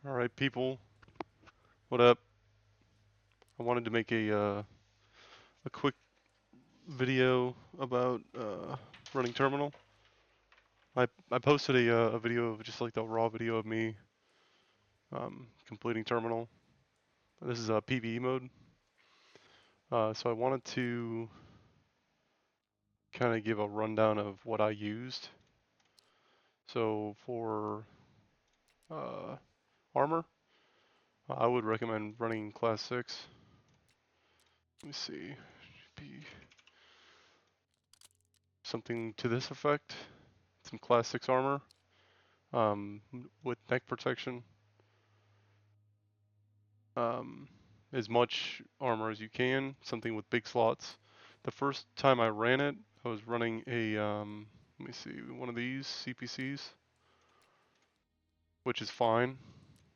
Alright people, what up? I wanted to make a quick video about running terminal. I posted a video of just like the raw video of me completing terminal. This is a PVE mode. So I wanted to kind of give a rundown of what I used. So for armor, I would recommend running class 6. Let me see. Be something to this effect. Some class 6 armor with neck protection. As much armor as you can, something with big slots. The first time I ran it, I was running a, let me see, one of these CPCs, which is fine.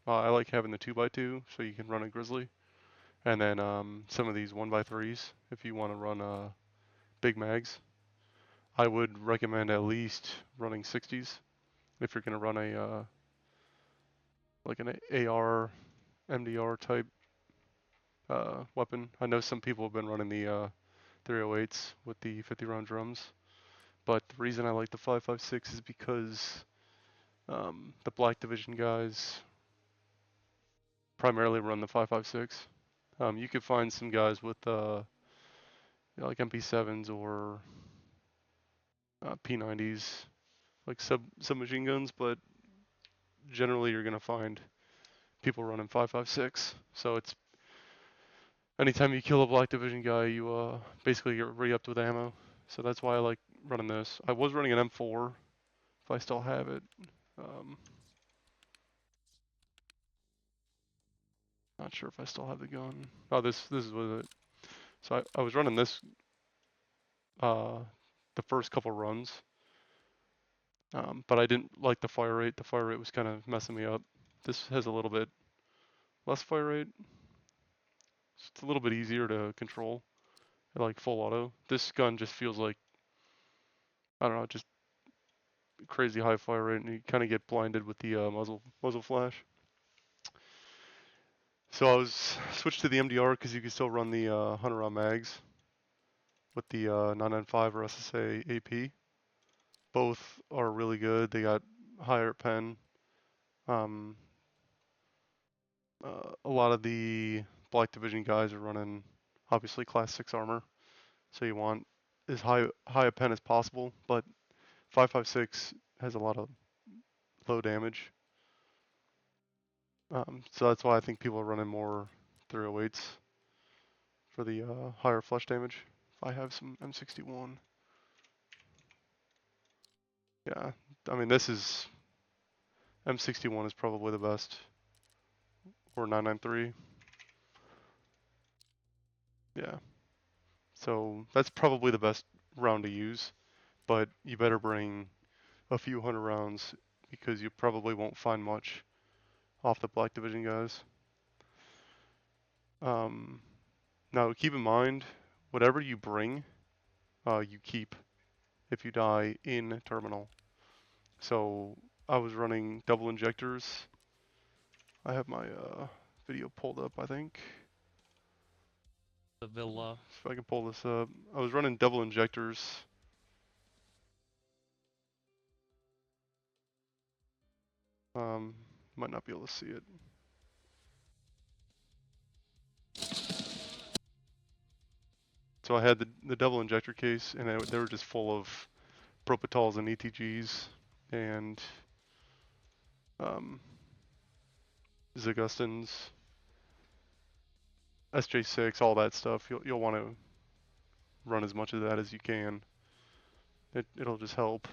I like having the 2x2 so you can run a Grizzly. And then some of these 1x3s if you want to run big mags. I would recommend at least running 60s if you're going to run a like an AR, MDR type weapon. I know some people have been running the 308s with the 50 round drums, but the reason I like the 5.56 is because the Black Division guys primarily run the 5.56. You could find some guys with like MP7s or P90s, like submachine guns, but generally you're gonna find people running 5.56. So it's anytime you kill a Black Division guy, you basically get re-upped with ammo. So that's why I like running this. I was running an M4, if I still have it. Not sure if I still have the gun. Oh, this is with it. So I was running this the first couple runs, but I didn't like the fire rate. The fire rate was kind of messing me up. This has a little bit less fire rate. It's a little bit easier to control, like full auto. This gun just feels like, I don't know, just crazy high fire rate, and you kind of get blinded with the muzzle flash. So I was switched to the MDR because you can still run the 100 round mags with the 995 or SSA AP. Both are really good. They got higher pen. A lot of the Black Division guys are running obviously class 6 armor, so you want as high a pen as possible, but 5.56 has a lot of low damage. So that's why I think people are running more 308s for the higher flush damage. If I have some M61. Yeah, I mean this is M61 is probably the best, or 993. Yeah, so that's probably the best round to use, but you better bring a few hundred rounds because you probably won't find much off the Black Division guys. Now keep in mind, whatever you bring, you keep if you die in terminal. So I was running double injectors. I have my video pulled up, I think. The villa. If I can pull this up. I was running double injectors. Might not be able to see it. So I had the double injector case, and they were just full of Propitals and ETGs, and Zagustins, SJ6, all that stuff. You'll want to run as much of that as you can. It'll just help.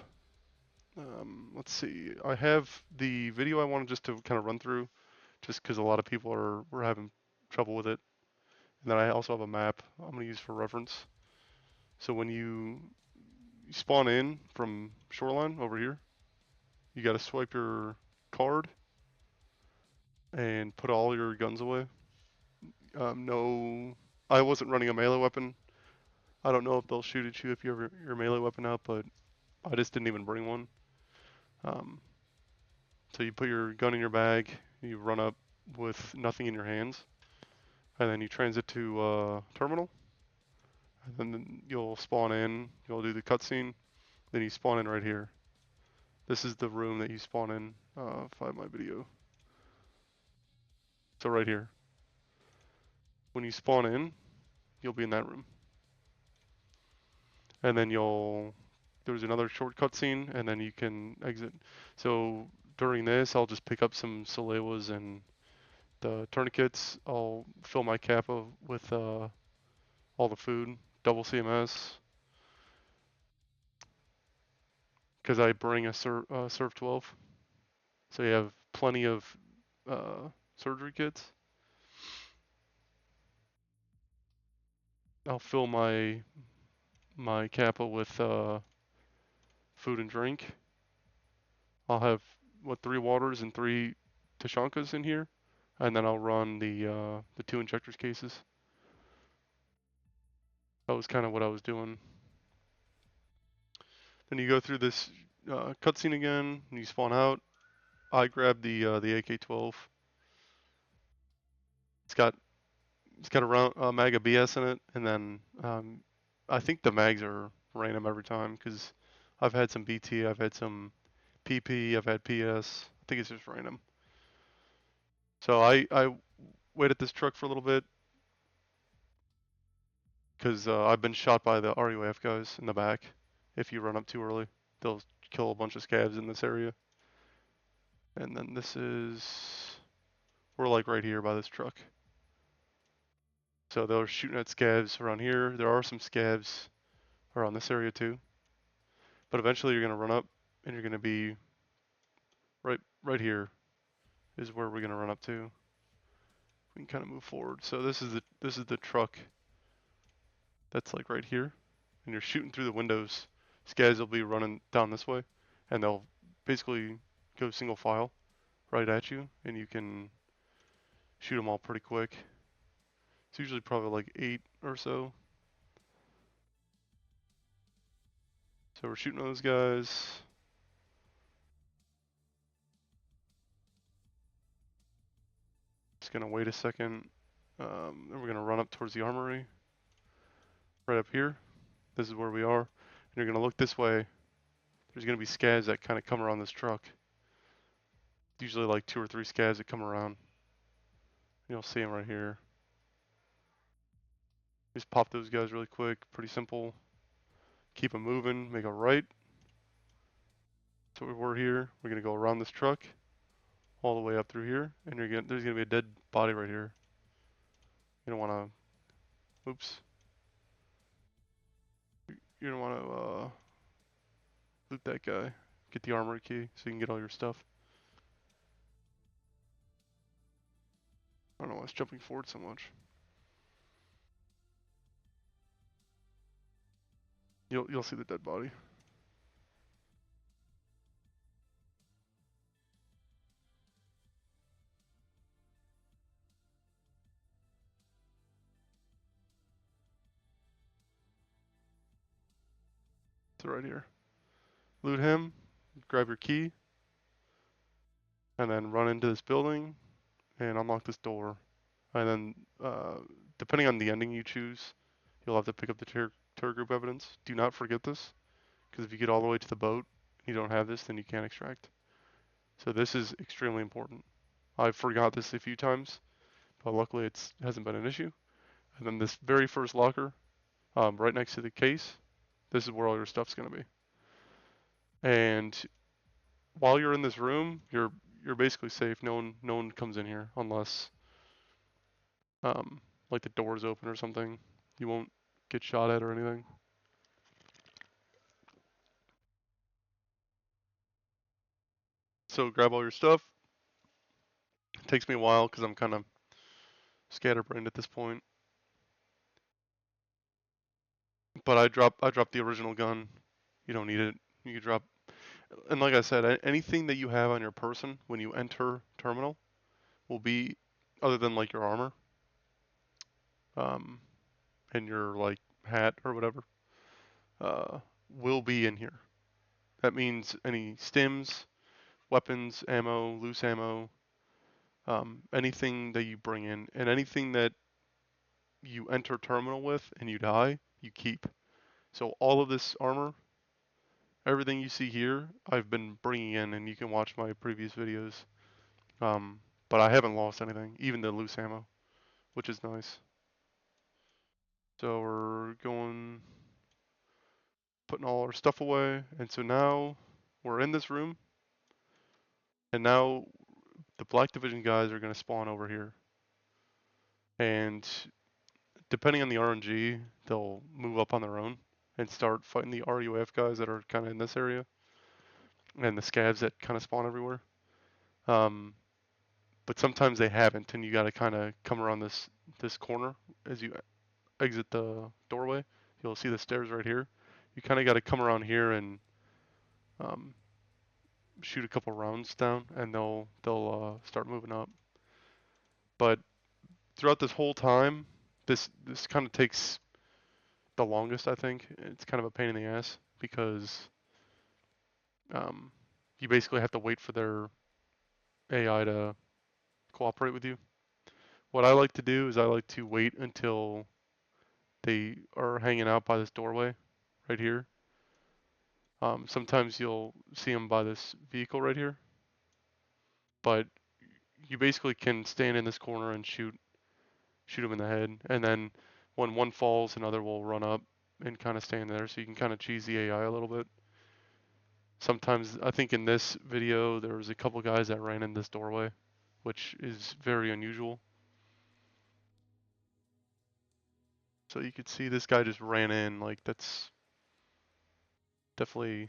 Let's see. I have the video I wanted just to kind of run through, just because a lot of people were having trouble with it. And then I also have a map I'm going to use for reference. So when you spawn in from Shoreline over here, you got to swipe your card and put all your guns away. No, I wasn't running a melee weapon. I don't know if they'll shoot at you if you have your melee weapon out, but I just didn't even bring one. So you put your gun in your bag, You run up with nothing in your hands, and then you transit to terminal, and then you'll spawn in. You'll do the cutscene. Then you spawn in right here. This is the room that you spawn in. Find my video. So right here. When you spawn in, you'll be in that room, and then there's another short cutscene, and then you can exit. So during this, I'll just pick up some Salewas and the tourniquets. I'll fill my kappa with all the food, double CMS, because I bring a Serve 12. So you have plenty of surgery kits. I'll fill my kappa with food and drink. I'll have 3 waters and 3 Tashankas in here, and then I'll run the 2 injectors cases. That was kind of what I was doing. Then you go through this cutscene again, and you spawn out. I grab the AK-12. It's got a round mag of BS in it, and then I think the mags are random every time because I've had some BT, I've had some PP, I've had PS. I think it's just random. So I wait at this truck for a little bit because I've been shot by the RUAF guys in the back. If you run up too early, they'll kill a bunch of scavs in this area. And then we're like right here by this truck. So they're shooting at scavs around here. There are some scavs around this area too. But eventually you're gonna run up and you're gonna be right here is where we're gonna run up to. We can kind of move forward. So this is the truck that's like right here, and you're shooting through the windows. These guys will be running down this way, and they'll basically go single file right at you, and you can shoot them all pretty quick. It's usually probably like 8 or so. So we're shooting those guys. Just gonna wait a second. Then we're gonna run up towards the armory. Right up here. This is where we are. And you're gonna look this way. There's gonna be scavs that kind of come around this truck. Usually like 2 or 3 scavs that come around. You'll see them right here. Just pop those guys really quick. Pretty simple. Keep them moving. Make a right. So we're here. We're gonna go around this truck all the way up through here, and there's gonna be a dead body right here. You don't wanna. Oops. You don't wanna loot that guy. Get the armory key so you can get all your stuff. I don't know why it's jumping forward so much. You'll see the dead body. It's right here. Loot him, grab your key, and then run into this building and unlock this door. And then, depending on the ending you choose, you'll have to pick up the tour group evidence. Do not forget this, because if you get all the way to the boat and you don't have this, then you can't extract. So this is extremely important. I forgot this a few times, but luckily it hasn't been an issue. And then this very first locker, right next to the case, this is where all your stuff's gonna be. And while you're in this room, you're basically safe. No one comes in here unless like the door's open or something. You won't get shot at or anything. So grab all your stuff. It takes me a while because I'm kind of scatterbrained at this point. But I dropped the original gun. You don't need it. You can drop. And like I said, anything that you have on your person when you enter terminal will be, other than like your armor, um, and your like hat or whatever, will be in here. That means any stims, weapons, ammo, loose ammo, Anything that you bring in and anything that you enter terminal with and you die, you keep. So all of this armor, everything you see here, I've been bringing in, and you can watch my previous videos. Um, but I haven't lost anything, even the loose ammo, which is nice. So we're going, putting all our stuff away, and so now we're in this room, and now the Black Division guys are going to spawn over here. And depending on the RNG, they'll move up on their own and start fighting the RUF guys that are kind of in this area, and the scavs that kind of spawn everywhere. Um, but sometimes they haven't, and you got to kind of come around this corner as you exit the doorway. You'll see the stairs right here. You kind of got to come around here and um, shoot a couple rounds down, and they'll start moving up. But throughout this whole time, this kind of takes the longest, I think. It's kind of a pain in the ass because um, you basically have to wait for their AI to cooperate with you. What I like to do is I like to wait until they are hanging out by this doorway right here. Sometimes you'll see them by this vehicle right here, but you basically can stand in this corner and shoot them in the head, and then when one falls, another will run up and kind of stand there, so you can kind of cheese the AI a little bit. Sometimes, I think in this video, there was a couple guys that ran in this doorway, which is very unusual. So you could see this guy just ran in, like that's definitely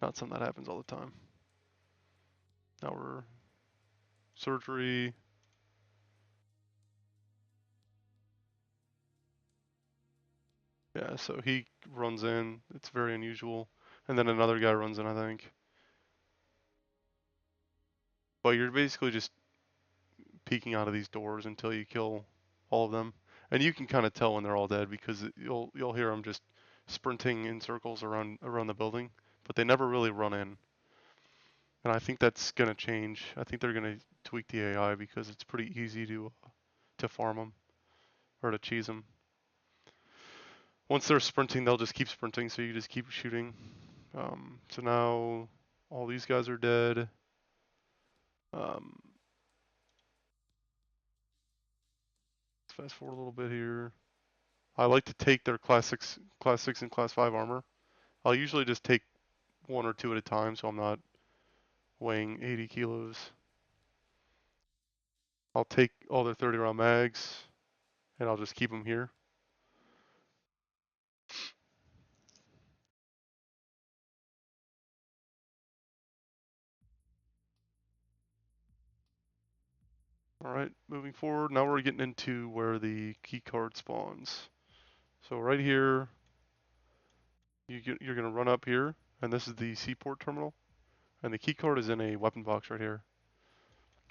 not something that happens all the time. Now we're surgery. Yeah, so he runs in. It's very unusual. And then another guy runs in, I think. But you're basically just peeking out of these doors until you kill all of them. And you can kind of tell when they're all dead because you'll hear them just sprinting in circles around the building, but they never really run in. And I think that's gonna change. I think they're gonna tweak the AI because it's pretty easy to farm them or to cheese them. Once they're sprinting, they'll just keep sprinting, so you just keep shooting. So now all these guys are dead. Um, let's fast forward a little bit here. I like to take their class 6 and class 5 armor. I'll usually just take one or two at a time, so I'm not weighing 80 kilos. I'll take all their 30 round mags, and I'll just keep them here. Alright, moving forward, now we're getting into where the key card spawns. So right here, you're going to run up here, and this is the seaport terminal, and the key card is in a weapon box right here.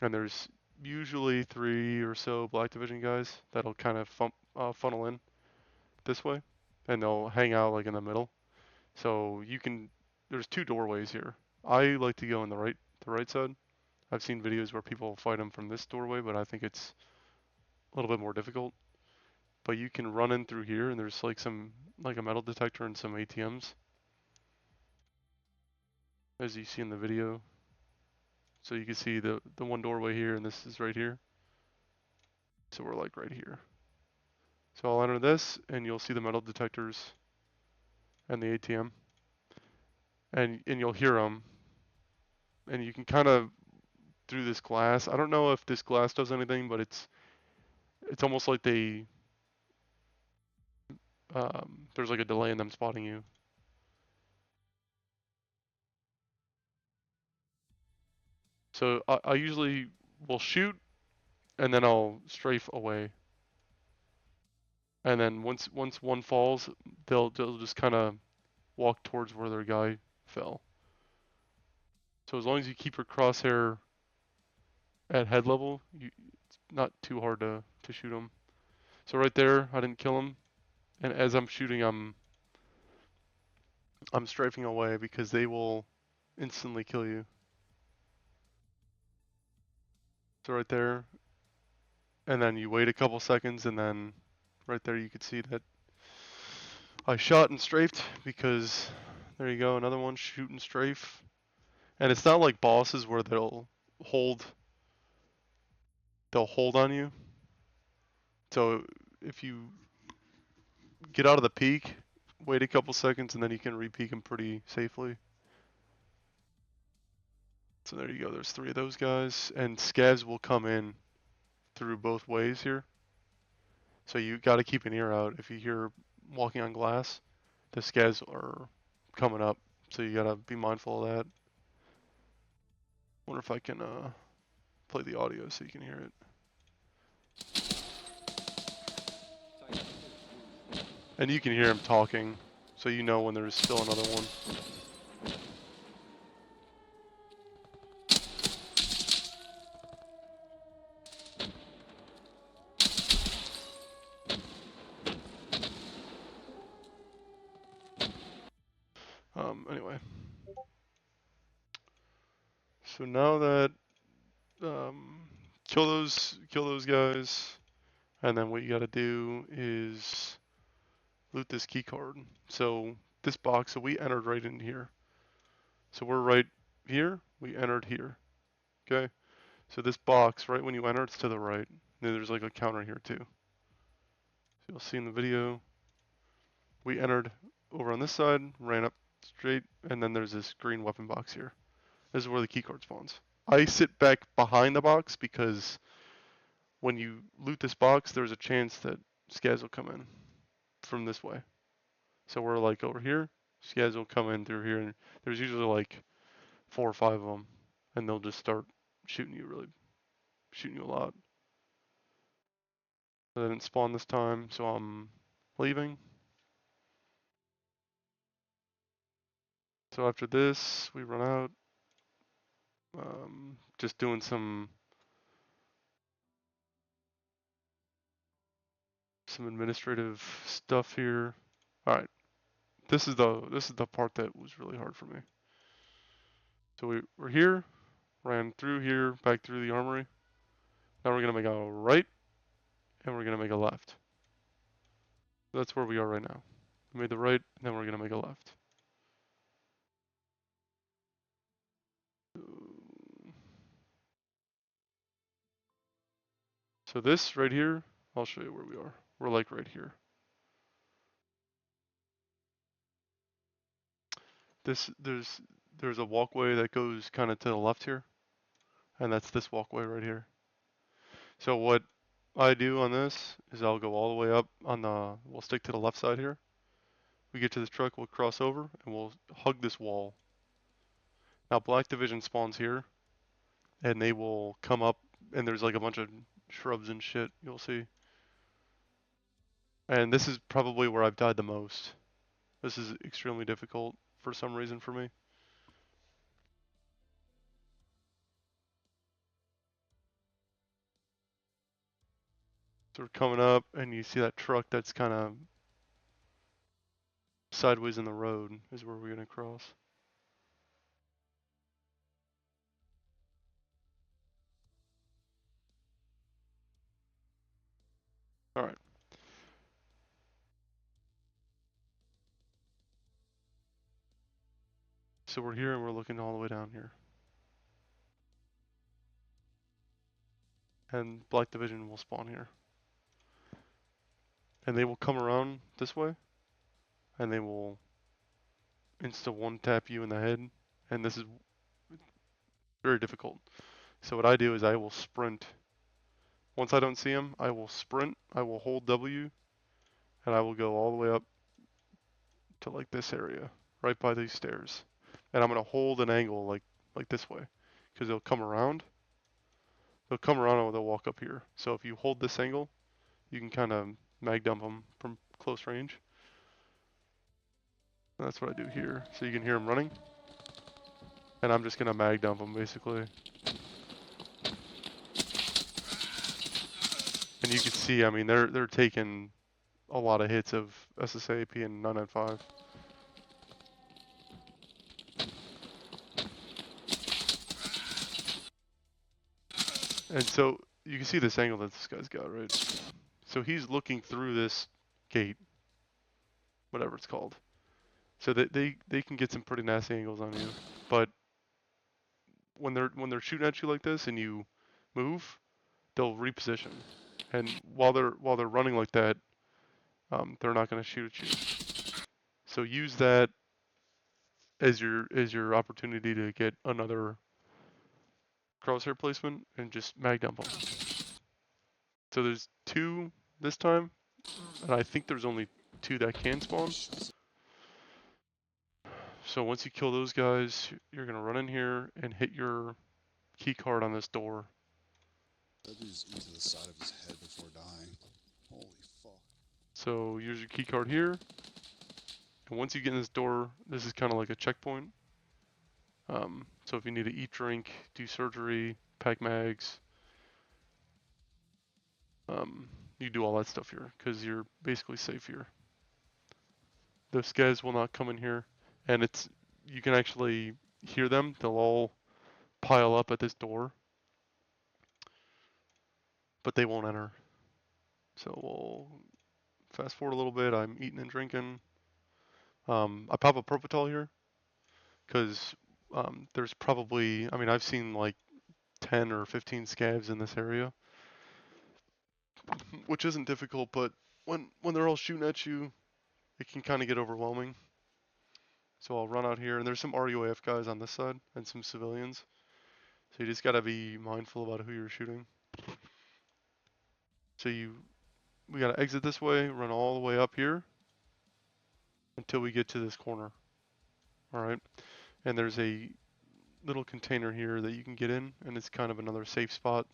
And there's usually 3 or so Black Division guys that'll kind of funnel in this way, and they'll hang out like in the middle. So there's 2 doorways here. I like to go in the right side. I've seen videos where people fight them from this doorway, but I think it's a little bit more difficult. But you can run in through here, and there's like a metal detector and some ATMs, as you see in the video. So you can see the one doorway here, and this is right here. So we're like right here. So I'll enter this, and you'll see the metal detectors and the ATM, and you'll hear them, and you can kind of through this glass. I don't know if this glass does anything, but it's almost like there's like a delay in them spotting you. So I usually will shoot, and then I'll strafe away, and then once one falls, they'll just kind of walk towards where their guy fell. So as long as you keep your crosshair at head level, it's not too hard to shoot them. So right there, I didn't kill him, and as I'm shooting, I'm strafing away because they will instantly kill you. So right there, and then you wait a couple seconds, and then right there you could see that I shot and strafed because there you go, another one shoot and strafe. And it's not like bosses where hold they'll hold on you. So if you get out of the peak, wait a couple seconds, and then you can re-peek them pretty safely. So there you go, there's 3 of those guys, and scavs will come in through both ways here. So you got to keep an ear out. If you hear walking on glass, the scavs are coming up, so you got to be mindful of that. Wonder if I can play the audio so you can hear it. And you can hear him talking, so you know when there's still another one. Anyway. So now that kill those guys, and then what you gotta do is loot this key card. So this box, so we entered right in here. So we're right here, we entered here. Okay? So this box, right when you enter, it's to the right. And then there's like a counter here too. So you'll see in the video, we entered over on this side, ran up straight, and then there's this green weapon box here. This is where the key card spawns. I sit back behind the box because when you loot this box, there's a chance that scavs will come in from this way. So we're like over here, scavs will come in through here, and there's usually like 4 or 5 of them, and they'll just start shooting you a lot. They didn't spawn this time, so I'm leaving. So after this, we run out. Just doing some administrative stuff here. All right, this is the part that was really hard for me. So we're here, ran through here, back through the armory. Now we're gonna make a right, and we're gonna make a left. So that's where we are right now. We made the right, and then we're gonna make a left. So this right here, I'll show you where we are. We're like right here. There's a walkway that goes kind of to the left here, and that's this walkway right here. So what I do on this is I'll go all the way up on we'll stick to the left side here. We get to this truck, we'll cross over, and we'll hug this wall. Now Black Division spawns here, and they will come up, and there's like a bunch of shrubs and shit, you'll see. And this is probably where I've died the most. This is extremely difficult for some reason for me. So we're coming up, and you see that truck that's kind of sideways in the road is where we're gonna cross. All right. So we're here and we're looking all the way down here. And Black Division will spawn here. And they will come around this way, and they will insta one tap you in the head, and this is very difficult. So what I do is I will sprint. Once I don't see them, I will sprint, I will hold W, and I will go all the way up to like this area, right by these stairs. And I'm gonna hold an angle like this way, because they'll come around. They'll come around and they'll walk up here. So if you hold this angle, you can kind of mag dump them from close range. And that's what I do here. So you can hear them running. And I'm just gonna mag dump them basically. And you can see, I mean, they're taking a lot of hits of SSAP and 995. And so you can see this angle that this guy's got, right? So he's looking through this gate, whatever it's called. So that they can get some pretty nasty angles on you. But when they're shooting at you like this and you move, they'll reposition. And while they're running like that, they're not going to shoot at you. So use that as your opportunity to get another crosshair placement and just mag dump them. So there's 2 this time, and I think there's only 2 that can spawn. So once you kill those guys, you're gonna run in here and hit your key card on this door. That dude's into the side of his head before dying. Holy fuck. So use your key card here, and once you get in this door, this is kind of like a checkpoint. So if you need to eat, drink, do surgery, pack mags, you do all that stuff here because you're basically safe here. Those guys will not come in here, and you can actually hear them. They'll all pile up at this door, but they won't enter. So we'll fast forward a little bit. I'm eating and drinking. I pop a Propital here because there's probably, I mean, I've seen like 10 or 15 scavs in this area, which isn't difficult, but when they're all shooting at you, it can kind of get overwhelming. So I'll run out here, and there's some RUAF guys on this side and some civilians. So you just gotta be mindful about who you're shooting. So we gotta exit this way, run all the way up here until we get to this corner. All right, and there's a little container here that you can get in, and it's kind of another safe spot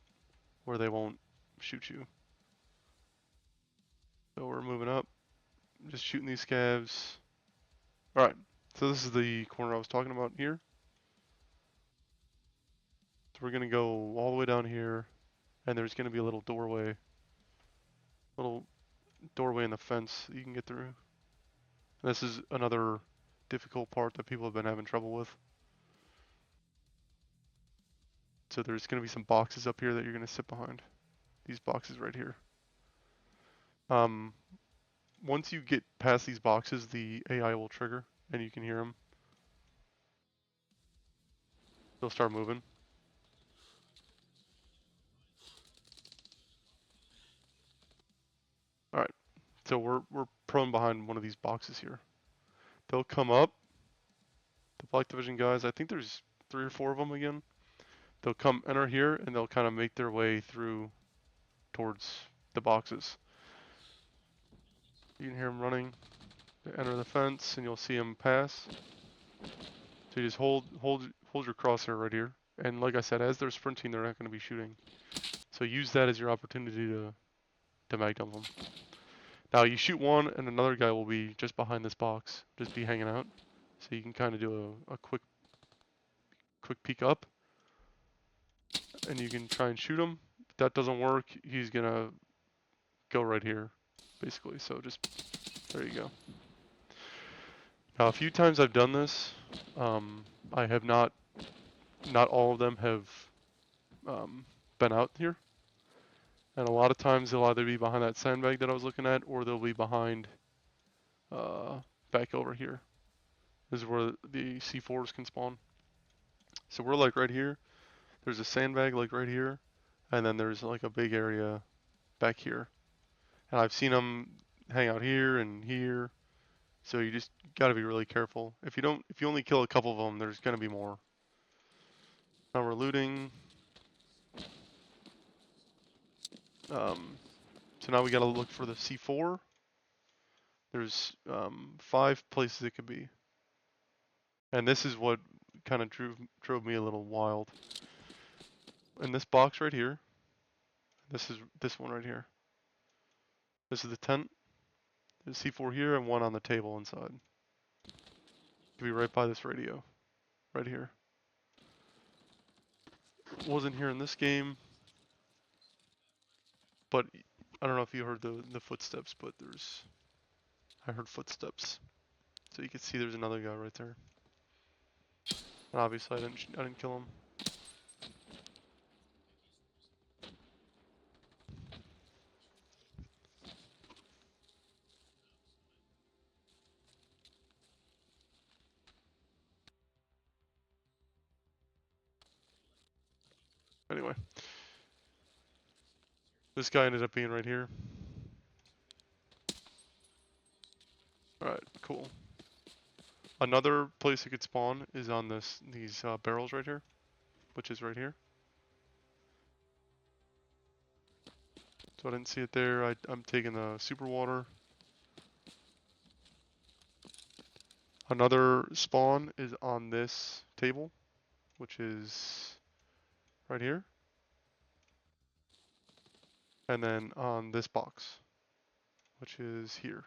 where they won't shoot you. So we're moving up, just shooting these scavs. All right, so this is the corner I was talking about here. So we're gonna go all the way down here, and there's gonna be a little doorway in the fence that you can get through. And this is another difficult part that people have been having trouble with. So there's going to be some boxes up here that you're going to sit behind. These boxes right here. Once you get past these boxes, the AI will trigger, and you can hear them. They'll start moving. All right. So we're prone behind one of these boxes here. They'll come up. The Black Division guys. I think there's 3 or 4 of them again. They'll come enter here, and they'll kind of make their way through towards the boxes. You can hear them running. They enter the fence, and you'll see them pass. So you just hold your crosshair right here. And like I said, as they're sprinting, they're not going to be shooting. So use that as your opportunity to mag dump them. Now you shoot one, and another guy will be just behind this box, just be hanging out. So you can kind of do a quick peek up, and you can try and shoot him. If that doesn't work, he's gonna go right here, basically. So just there you go. Now a few times I've done this, I have not all of them have been out here. And a lot of times they'll either be behind that sandbag that I was looking at, or they'll be behind back over here. This is where the C4s can spawn. So we're like right here. There's a sandbag like right here, and then there's like a big area back here. And I've seen them hang out here and here. So you just gotta be really careful. If you only kill a couple of them, there's gonna be more. Now we're looting. So now we gotta look for the C4. There's 5 places it could be. And this is what kind of drove me a little wild. In this box right here, this is this one right here. This is the tent. There's C4 here and one on the table inside. Could be right by this radio, right here. Wasn't here in this game, but I don't know if you heard the footsteps, but I heard footsteps. So you can see there's another guy right there. And obviously I didn't kill him. Anyway, this guy ended up being right here. Alright, cool. Another place it could spawn is on these barrels right here, which is right here. So I didn't see it there. I'm taking the super water. Another spawn is on this table, which is right here. And then on this box, which is here.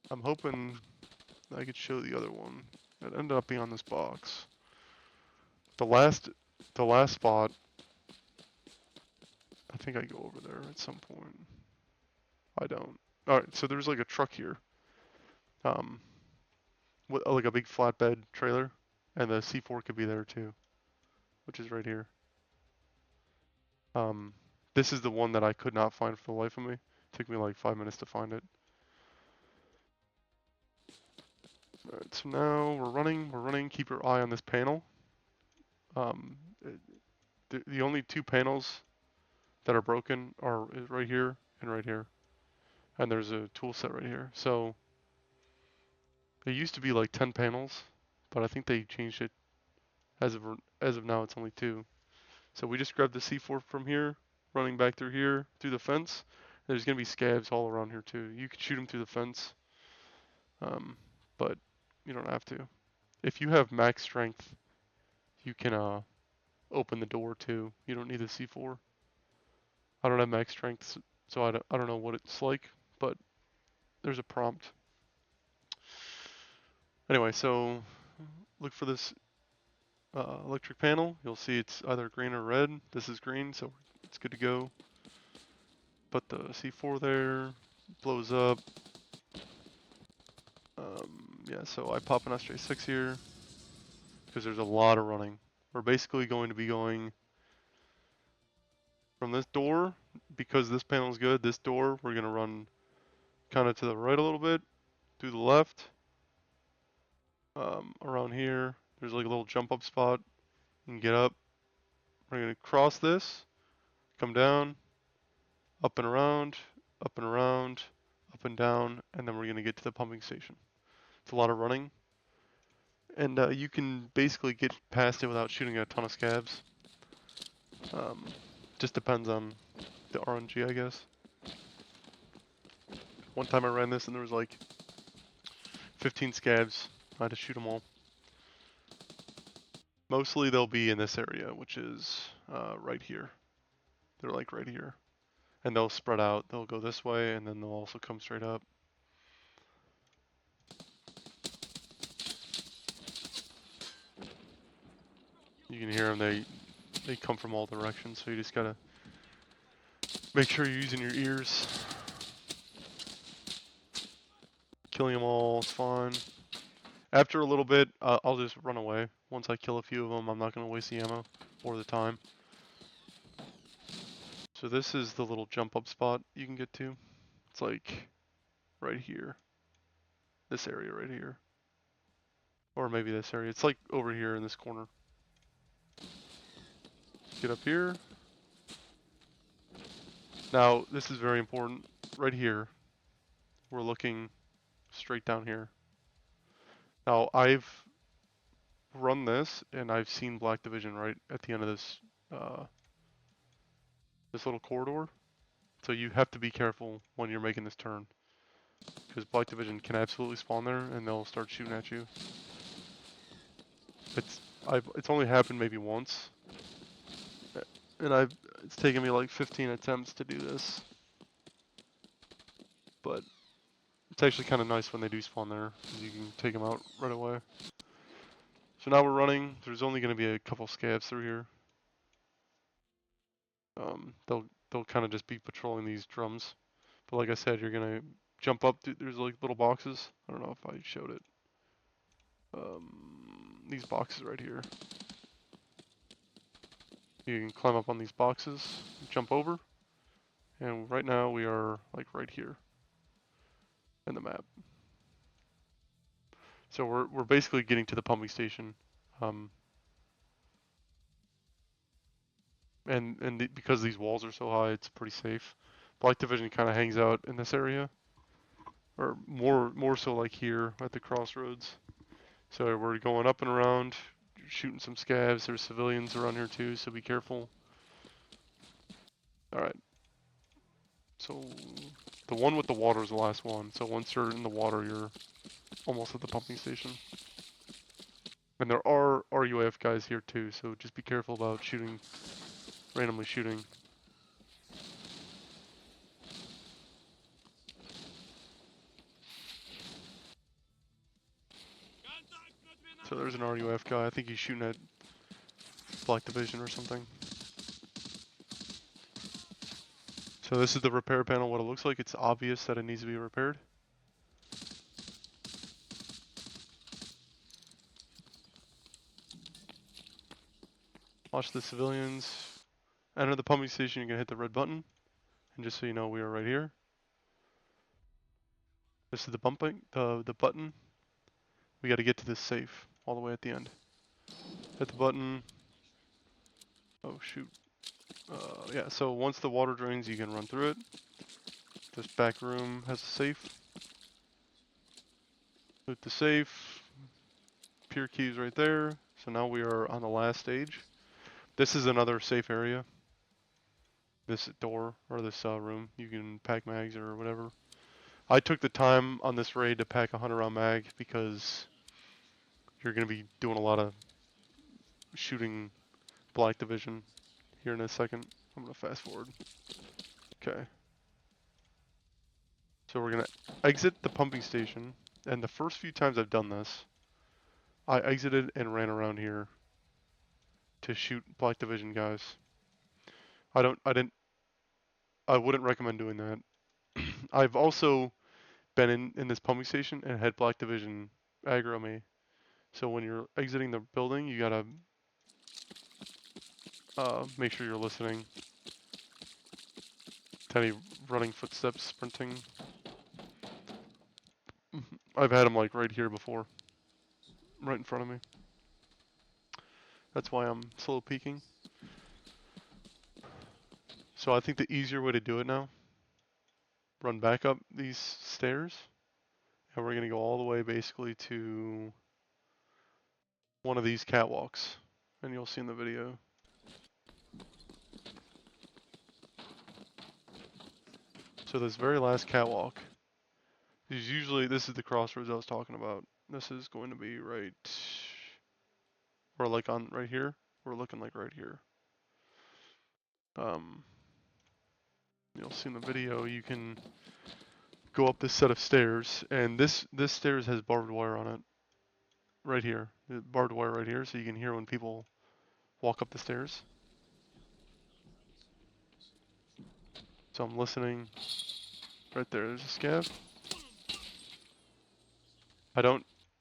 I'm hoping I could show the other one. It ended up being on this box. The last spot, I think I go over there at some point. I don't. Alright, so there's like a truck here. With like a big flatbed trailer, and the C4 could be there too, which is right here. This is the one that I could not find for the life of me. It took me like 5 minutes to find it. Alright, so now we're running. Keep your eye on this panel. The only two panels that are broken are right here and right here. And there's a tool set right here. So it used to be like 10 panels, but I think they changed it. As of now, it's only 2. So we just grabbed the C4 from here, running back through here, through the fence. There's gonna be scabs all around here too. You could shoot them through the fence, but you don't have to. If you have max strength, you can open the door too. You don't need the C4. I don't have max strength, so I don't know what it's like, but there's a prompt. Anyway, so look for this electric panel. You'll see it's either green or red. This is green, so it's good to go. Put the C4 there, blows up. Yeah, so I pop an SJ6 here because there's a lot of running. We're basically going to be going from this door, because this panel is good, this door, we're going to run kind of to the right a little bit, through the left, around here. There's like a little jump up spot. You can get up. We're going to cross this, come down, up and around, up and around, up and down, and then we're going to get to the pumping station. It's a lot of running. And you can basically get past it without shooting a ton of scabs. Just depends on the RNG, I guess. One time I ran this and there was like 15 scabs. I had to shoot them all. Mostly they'll be in this area, which is right here. They're like right here. And they'll spread out. They'll go this way and then they'll also come straight up. You can hear them. They come from all directions, so you just gotta make sure you're using your ears. Killing them all is fine. After a little bit, I'll just run away. Once I kill a few of them, I'm not going to waste the ammo or the time. So this is the little jump up spot you can get to. It's like right here. This area right here. Or maybe this area. It's like over here in this corner. Get up here. Now, this is very important. Right here, we're looking straight down here. Now, I've run this, and I've seen Black Division right at the end of this this little corridor. So you have to be careful when you're making this turn, because Black Division can absolutely spawn there, and they'll start shooting at you. It's only happened maybe once, and it's taken me like 15 attempts to do this. But it's actually kind of nice when they do spawn there, because you can take them out right away. So now we're running. There's only going to be a couple scabs through here. They'll kind of just be patrolling these drums. But like I said, you're gonna jump up. There's like little boxes. I don't know if I showed it. These boxes right here. You can climb up on these boxes, jump over, and right now we are like right here in the map. So we're basically getting to the pumping station. and because these walls are so high, it's pretty safe. Black Division kind of hangs out in this area, or more so like here at the crossroads. So we're going up and around, shooting some scavs. There's civilians around here too, so be careful. All right. So the one with the water is the last one. So once you're in the water, you're almost at the pumping station. And there are RUAF guys here too, so just be careful about shooting, randomly shooting. So there's an RUF guy. I think he's shooting at Black Division or something. So this is the repair panel, what it looks like. It's obvious that it needs to be repaired. Watch the civilians. Enter the pumping station, you're gonna hit the red button. And just so you know, we are right here. This is the the button. We gotta get to this safe all the way at the end. Hit the button. Oh shoot. Yeah, so once the water drains, you can run through it. This back room has a safe. Loot the safe. Pier keys right there. So now we are on the last stage. This is another safe area. This door, or this room, you can pack mags or whatever. I took the time on this raid to pack a 100 round mag because you're going to be doing a lot of shooting Black Division here in a second. I'm going to fast forward. Okay. So we're going to exit the pumping station, and the first few times I've done this, I exited and ran around here to shoot Black Division guys. I wouldn't recommend doing that. I've also been in this pumping station and had Black Division aggro me. So when you're exiting the building, you gotta make sure you're listening to any running footsteps, sprinting. I've had them like right here before, right in front of me. That's why I'm slow peeking. So I think the easier way to do it now, run back up these stairs, and we're gonna go all the way basically to one of these catwalks, and you'll see in the video. So this very last catwalk is usually, this is the crossroads I was talking about. This is going to be right, or like on right here. We're looking like right here. You'll see in the video, you can go up this set of stairs, and this stairs has barbed wire on it. Right here, barbed wire right here, so you can hear when people walk up the stairs. So I'm listening. Right there, there's a scav.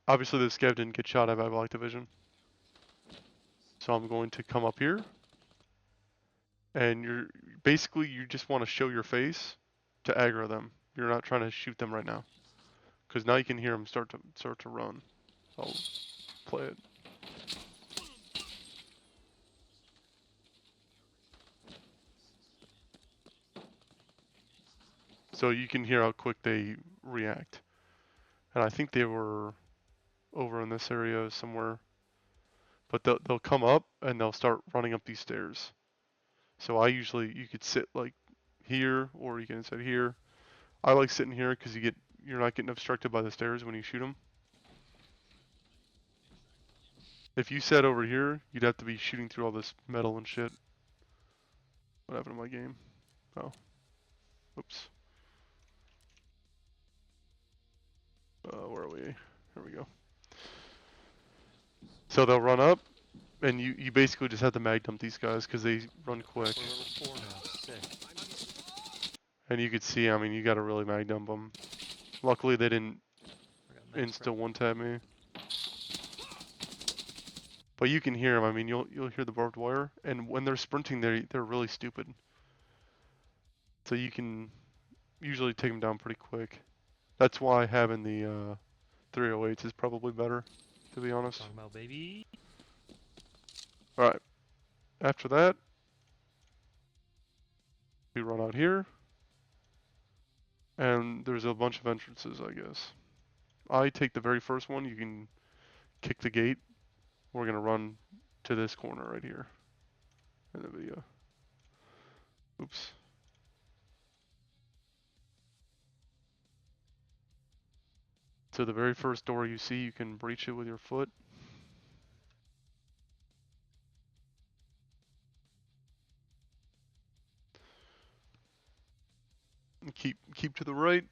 Obviously the scav didn't get shot at by Black Division. So I'm going to come up here, and you just want to show your face to aggro them. You're not trying to shoot them right now, because now you can hear them start to run. I'll play it. So you can hear how quick they react. And I think they were over in this area somewhere. But they'll come up and they'll start running up these stairs. So you could sit like here, or you can sit here. I like sitting here because you're not getting obstructed by the stairs when you shoot them. If you sat over here, you'd have to be shooting through all this metal and shit. What happened to my game? Oh. Oops. Where are we? Here we go. So they'll run up, and you basically just have to mag dump these guys because they run quick. We're level 4 now. Sick. And you could see, I mean, you gotta really mag dump them. Luckily they didn't insta one-tap me. But you can hear them, I mean, you'll hear the barbed wire, and when they're sprinting, they're really stupid. So you can usually take them down pretty quick. That's why having the 308s is probably better, to be honest. Talking about baby. Alright, after that, We run out here, and there's a bunch of entrances, I guess. I take the very first one. You can kick the gate. We're gonna run to this corner right here in the video. Oops. So the very first door you see, you can breach it with your foot. And keep to the right.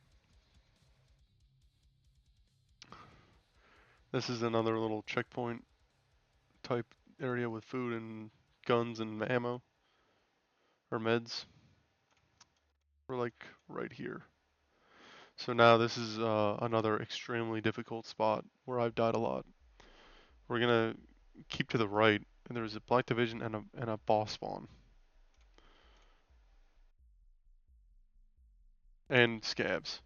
This is another little checkpoint type area with food and guns and ammo or meds. We're like right here. So now this is another extremely difficult spot where I've died a lot. We're gonna keep to the right, and there's a black division and a boss spawn. And scabs.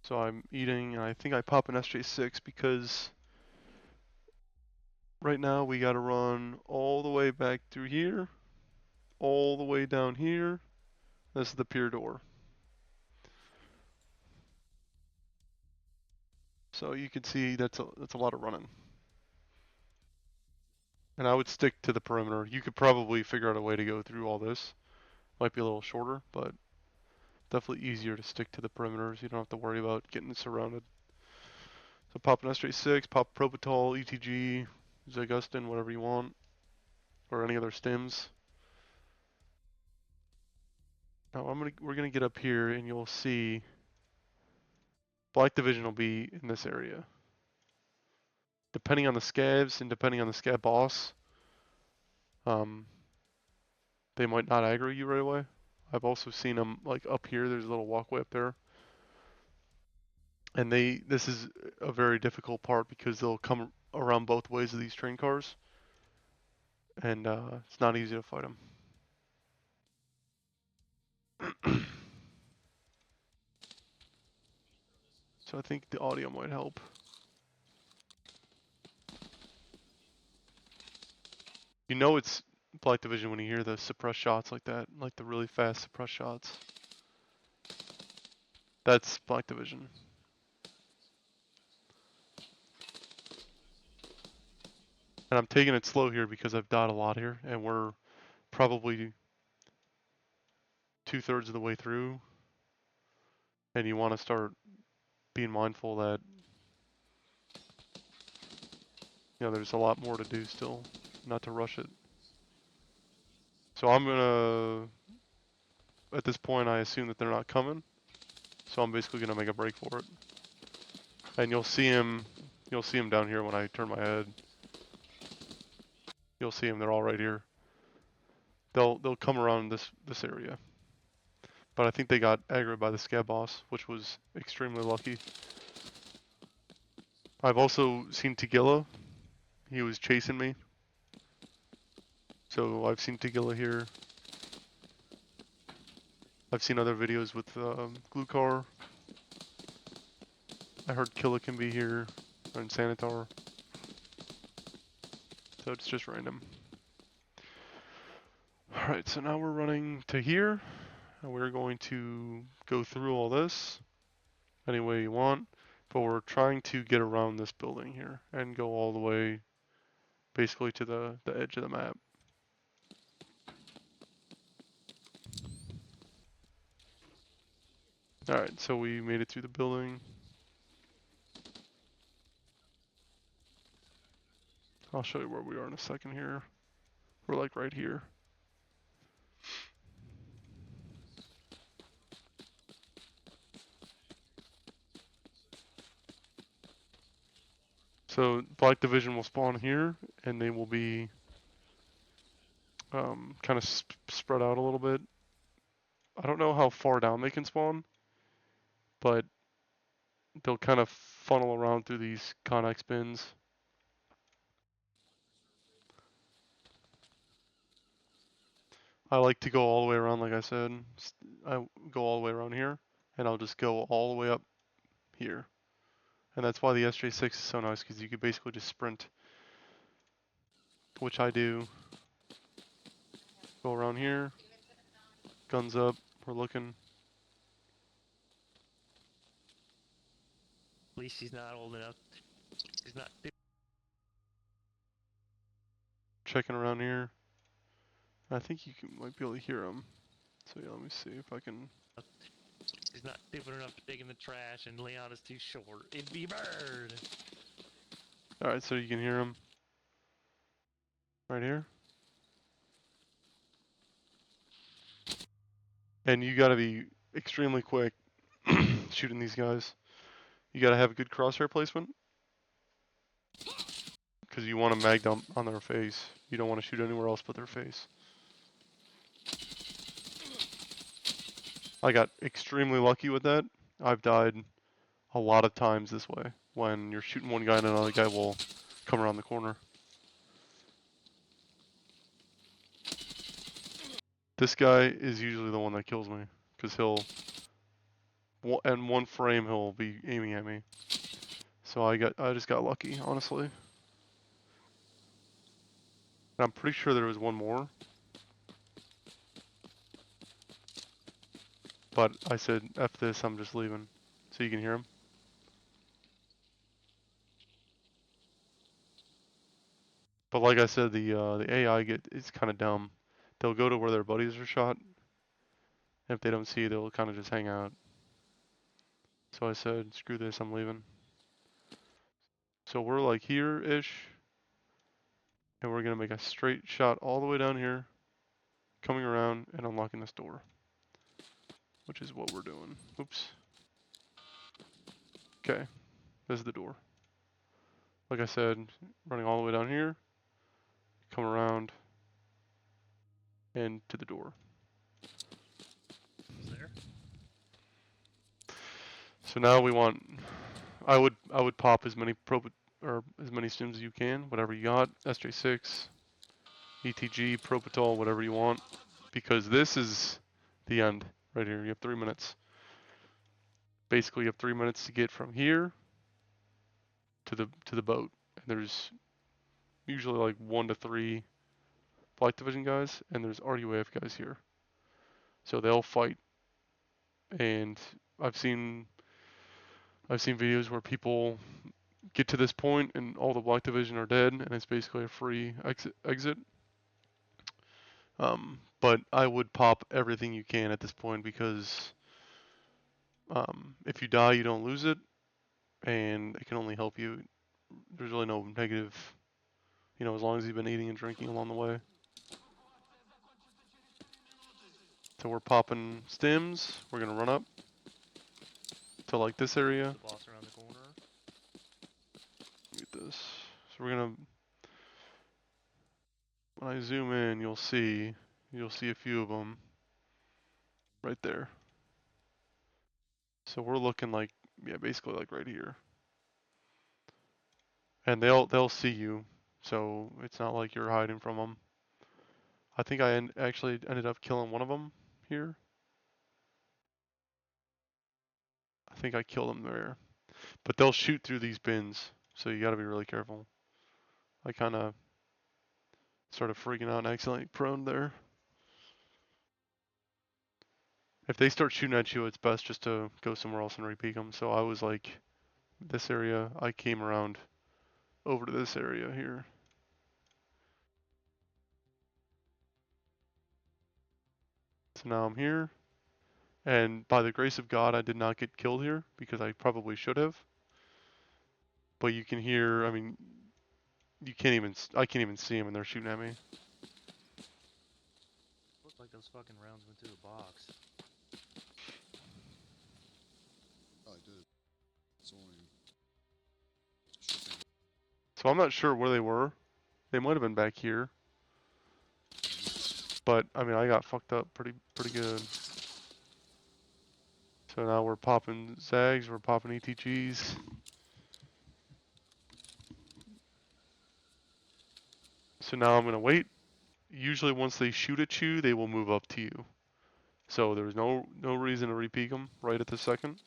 So I'm eating, and I think I pop an SJ6 because right now we gotta run all the way back through here, all the way down here. This is the pier door. So you can see that's a lot of running. And I would stick to the perimeter. You could probably figure out a way to go through all this. Might be a little shorter, but definitely easier to stick to the perimeters. You don't have to worry about getting surrounded. So pop an SJ6, pop Propital, ETG, Zagustin, whatever you want, or any other stims. Now we're gonna get up here, and you'll see Black Division will be in this area. Depending on the scabs and depending on the scab boss, they might not aggro you right away. I've also seen them like up here. There's a little walkway up there, and this is a very difficult part because they'll come around both ways of these train cars, and it's not easy to fight them. So I think the audio might help. You know it's Black Division when you hear the suppressed shots like that, like the really fast suppressed shots. That's Black Division. And I'm taking it slow here because I've died a lot here, and we're probably 2/3 of the way through. And you want to start being mindful that, you know, there's a lot more to do still, not to rush it. So I'm gonna, at this point, I assume that they're not coming. So I'm basically gonna make a break for it. And you'll see him down here when I turn my head. You'll see them, they're all right here. They'll come around this area. But I think they got aggroed by the scab boss, which was extremely lucky. I've also seen Tagilla. He was chasing me. So I've seen Tagilla here. I've seen other videos with Glukar. I heard Killa can be here, and Sanitar. So it's just random. Alright, so now we're running to here, and we're going to go through all this any way you want, but we're trying to get around this building here and go all the way basically to the edge of the map. Alright, so we made it through the building. I'll show you where we are in a second here. We're like right here. So Black Division will spawn here, and they will be kind of spread out a little bit. I don't know how far down they can spawn, but they'll kind of funnel around through these Connex bins. I like to go all the way around, like I said. I go all the way around here, and I'll just go all the way up here. And that's why the SJ6 is so nice, because you could basically just sprint, which I do. Go around here. Guns up. We're looking. At least she's not old enough. She's not. Checking around here. I think you might be able to hear them. So yeah, let me see if I can. She's not stupid enough to dig in the trash, and Leon is too short. It'd be bird. All right, so you can hear them right here. And you got to be extremely quick shooting these guys. You got to have a good crosshair placement because you want to mag dump on their face. You don't want to shoot anywhere else but their face. I got extremely lucky with that. I've died a lot of times this way when you're shooting one guy and another guy will come around the corner. This guy is usually the one that kills me because he'll, in one frame, he'll be aiming at me. So I just got lucky, honestly. And I'm pretty sure there was one more. But I said, F this, I'm just leaving. So you can hear him. But like I said, the AI it's kind of dumb. They'll go to where their buddies are shot. And if they don't see, they'll kind of just hang out. So I said, screw this, I'm leaving. So we're like here-ish. And we're going to make a straight shot all the way down here. Coming around and unlocking this door. Which is what we're doing. Oops. Okay. This is the door. Like I said, running all the way down here. Come around. And to the door. There. So now we want, I would pop as many or as many stims as you can, whatever you got, SJ6, ETG, Propitol, whatever you want, because this is the end right here. You have 3 minutes. Basically, you have 3 minutes to get from here to the boat. And there's usually like 1 to 3 flight division guys, and there's RUAF guys here. So they'll fight, and I've seen videos where people get to this point and all the black division are dead and it's basically a free exit. But I would pop everything you can at this point because if you die you don't lose it and it can only help you. There's really no negative, as long as you've been eating and drinking along the way. So we're popping stims. We're gonna run up to like this area. The boss around the corner. Get this. So we're gonna, when I zoom in, you'll see a few of them right there. So we're looking like, yeah, basically like right here. And they'll see you, so it's not like you're hiding from them. I think I actually ended up killing one of them here. I think I killed him there. But they'll shoot through these bins, so you gotta be really careful. I kinda started freaking out and accidentally prone there. If they start shooting at you, it's best just to go somewhere else and repeat them. So I was like, this area, I came around over to this area here. So now I'm here. And by the grace of God, I did not get killed here because I probably should have. But you can hear, I mean, I can't even see them and they're shooting at me. Looks like those fucking rounds went through the box. Oh, I did. It's only shipping. So I'm not sure where they were. They might have been back here. But I mean, I got fucked up pretty good. So now we're popping Zags, we're popping ETGs. So now I'm gonna wait. Usually once they shoot at you, they will move up to you. So there's no reason to repeat them right at the second.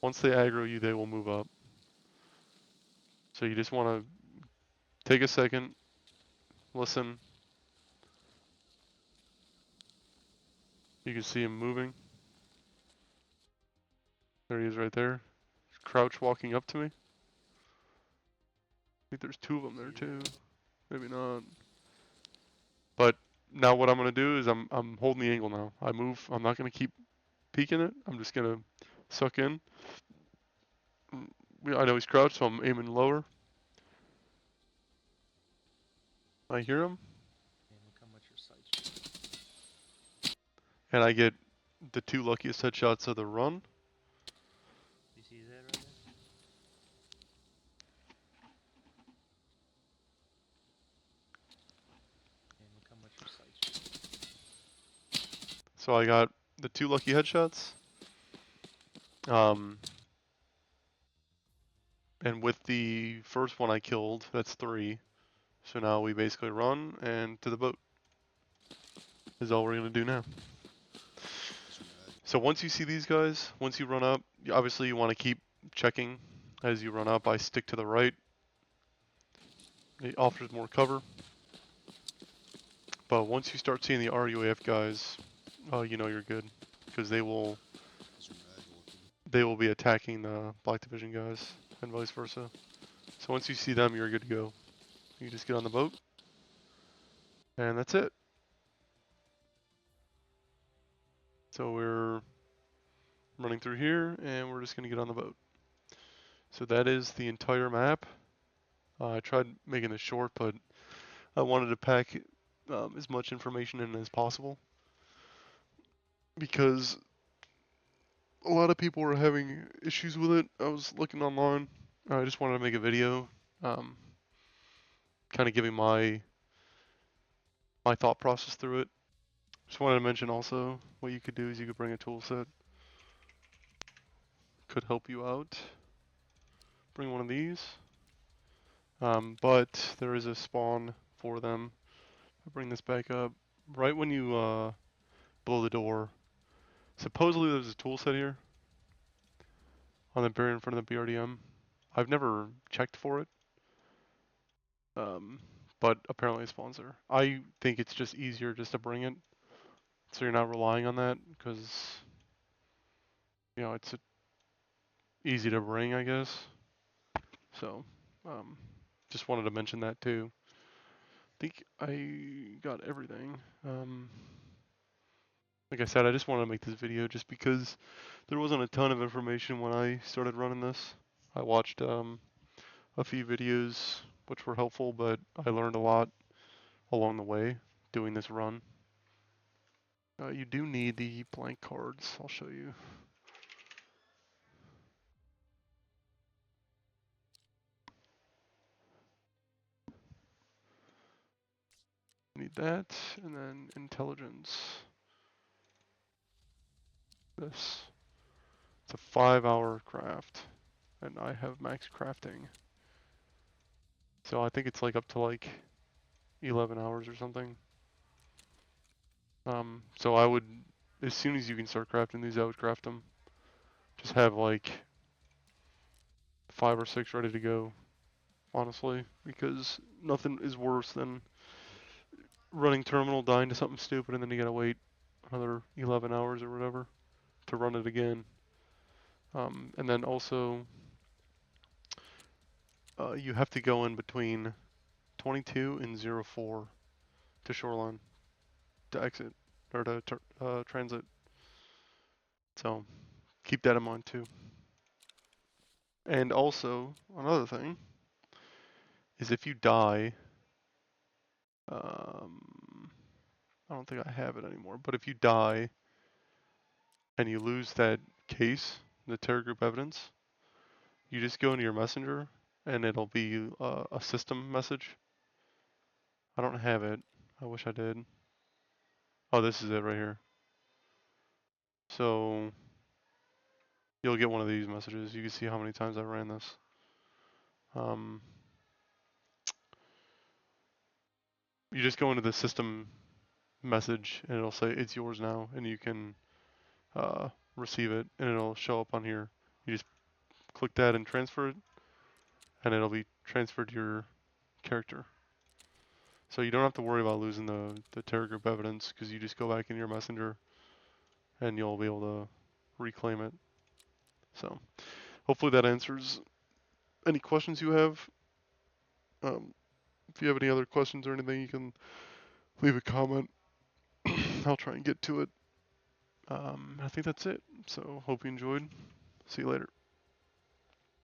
Once they aggro you, they will move up. So you just want to take a second, listen. You can see him moving. There he is right there. Crouch walking up to me. I think there's two of them there too. Maybe not. But now what I'm gonna do is I'm holding the angle now. I move. I'm not gonna keep peeking it. I'm just gonna suck in. I know he's crouched, so I'm aiming lower. I hear him, And look how much your sights. and I get the two luckiest headshots of the run. You see that right there? And look how much your sights. So I got the two lucky headshots. And with the first one I killed, that's 3. So now we basically run and to the boat is all we're gonna do now. So once you see these guys, once you run up, obviously you want to keep checking as you run up. I stick to the right. It offers more cover. But once you start seeing the RUAF guys, you know you're good, because they will be attacking the Black Division guys and vice versa. So once you see them, you're good to go. You just get on the boat, and that's it. So we're running through here, and we're just gonna get on the boat. So that is the entire map. I tried making this short, but I wanted to pack as much information in as possible, because a lot of people were having issues with it. I was looking online. I just wanted to make a video, kind of giving my thought process through it. Just wanted to mention also what you could do is you could bring a tool set. Could help you out. Bring one of these. But there is a spawn for them. I'll bring this back up. Right when you blow the door, supposedly there's a tool set here on the barrier in front of the BRDM. I've never checked for it, but apparently it spawns there. I think it's just easier just to bring it, so you're not relying on that, because you know it's easy to bring, I guess. So, just wanted to mention that too. I think I got everything. Like I said, I just wanted to make this video just because there wasn't a ton of information when I started running this. I watched a few videos which were helpful, but I learned a lot along the way doing this run. You do need the blank cards. I'll show you. Need that, and then intelligence. This. It's a 5-hour craft, and I have max crafting. So I think it's like up to like 11 hours or something. So I would, as soon as you can start crafting these, I would craft them. Just have like 5 or 6 ready to go, honestly, because nothing is worse than running terminal, dying to something stupid, and then you gotta wait another 11 hours or whatever to run it again. And then also, you have to go in between 22 and 04 to shoreline to exit or to transit. So keep that in mind too. And also, another thing is if you die, I don't think I have it anymore, but if you die and you lose that case, the terror group evidence, you just go into your messenger and it'll be a system message. I don't have it. I wish I did. Oh, this is it right here. So you'll get one of these messages. You can see how many times I ran this. You just go into the system message and it'll say it's yours now, and you can receive it, and it'll show up on here. You just click that and transfer it, and it'll be transferred to your character. So you don't have to worry about losing the terror group evidence because you just go back in your messenger and you'll be able to reclaim it. So hopefully that answers any questions you have. If you have any other questions or anything, you can leave a comment. I'll try and get to it. I think that's it. So hope you enjoyed. See you later.